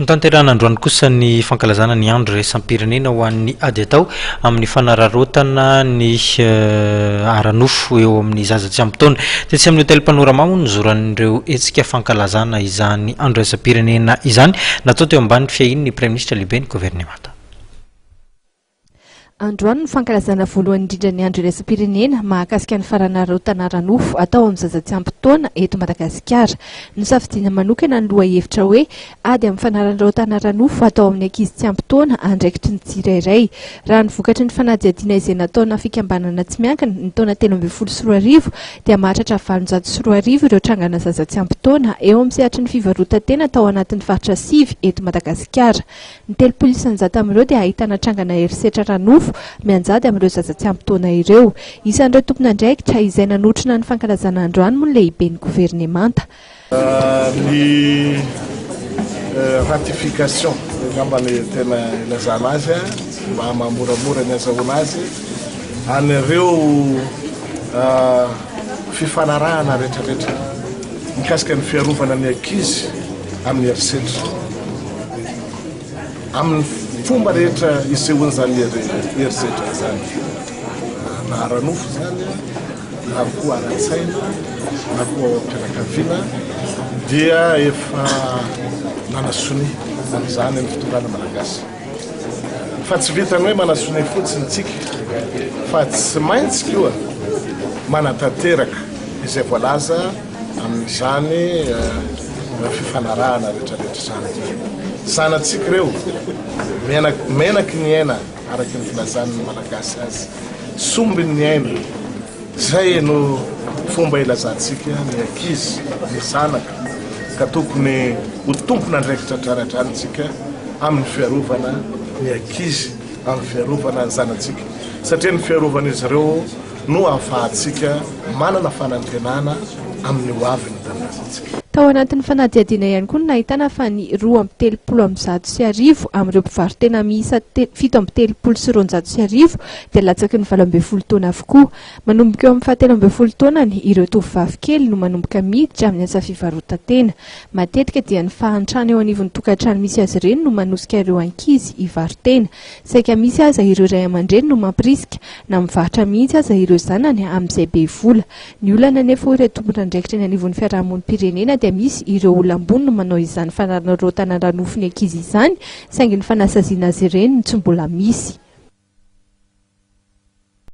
Notanterahana androany kosa ny fankalazana ny andro iraisam-pirenena ho an'ny atao amin'ny fanararaotana ny ara-nofo eo amin'ny Zaza tsy ampy taona. Tetsy amin'ny hôtel panorama moa nizoran'ireo hetsika fankalazana izany andro iraisam-pirenena izany natao teo ambany fiahian'ny Praiministra lehibe ny gouvernemanta. Androany ny fankalazana voalohany indrindra ny andro iraisam-pirenena mahakasika ny fanararaotana ara-nofo atao amin'ny Zaza tsy ampy taona eto Madagasikara. Nisafidiana manokana ny lohahevitra hoe ady amin'ny fanararaotana ara-nofo atao amin'ny ankizy tsy ampy taona andraikitry ny tsirairay. Raha ny vokatry ny fanadihadiana izay nataona fikambanana tsy miankina ny taona 2014 dia mahatratra 710 ireo trangana Zaza tsy ampy taona eo amin'ny sehatry ny fivarota-tena tao anatin'ny faritra sivy eto Madagasikara. Ny 30% amin'ireo dia ahitana trangana herisetra ara-nofo mianjady amin'ireo Zaza tsy ampy taona ireo. Isan'ireo tompon'andraikitra izay nanotrona ny fankalazana androany moa ny lehiben'ny gouvernemanta. Ny ratification ngambany tena ilazana azy mba mamoramora ny azahoana azy an'ireo fifanarahana rehetrarehetra mikasika ny fiarovana ny ankizy amin'ny herisetra amin'ny fomba rehetra isehoana zany herisetra zany na ara-nofo zany na koa ara-tsaina na koa am-pianakaviana dia efa manasony amin'izany ny fitondràna malagasy. Fa tsy vitany hoe manasony fotsiny tsika fa tsy maintsy koa manatanteraka izay voalaza amin'izany fifanarahana rehetrarehetra zany. Zanatsika ireo menaky ny aina araky ny filazan'ny malagasy azy, somby ny aina, zay no fomba ilazantsika ny ankizy, ny zanaka ka tokony ho tompona andraikitra traratranytsika amin'ny fiarovana ny ankizy, amin'ny fiarovana ny zanatsika. Satria ny fiarovana izy ireo no ahafahantsika manana fanantenana amin'ny hoaviny tanànatsika. Tao anatin'ny fanadihadiana ihany koa nahitana fa ny 2.30 amin'ireo mpivarotena miisa 7.30 dia latsaky ny 12 taona avokoa. Manomboka eo amin'ny 17 taonany ireo tovovavy kely no manomboka miditra amin'ny asa fivarota-tena. Matetika dia ny fahantrana eo anivon'ny tokantrano misy azy ireny no manosika ireo ankizy hivarotena. Saika misy aza ireo ray aman-dreny no mampirisika na mivarotra mihitsy aza ireo zanany amin'izay be vola. Ny olana nefa ireo tompon'andraikitra ny anivon'ny fiarahamonim-pirenena dia misy ireo olambony no manao izany fanararaotana ara-nofo ny ankizy izany saingy ny fanasaziana azy ireny no tsy mbola misy.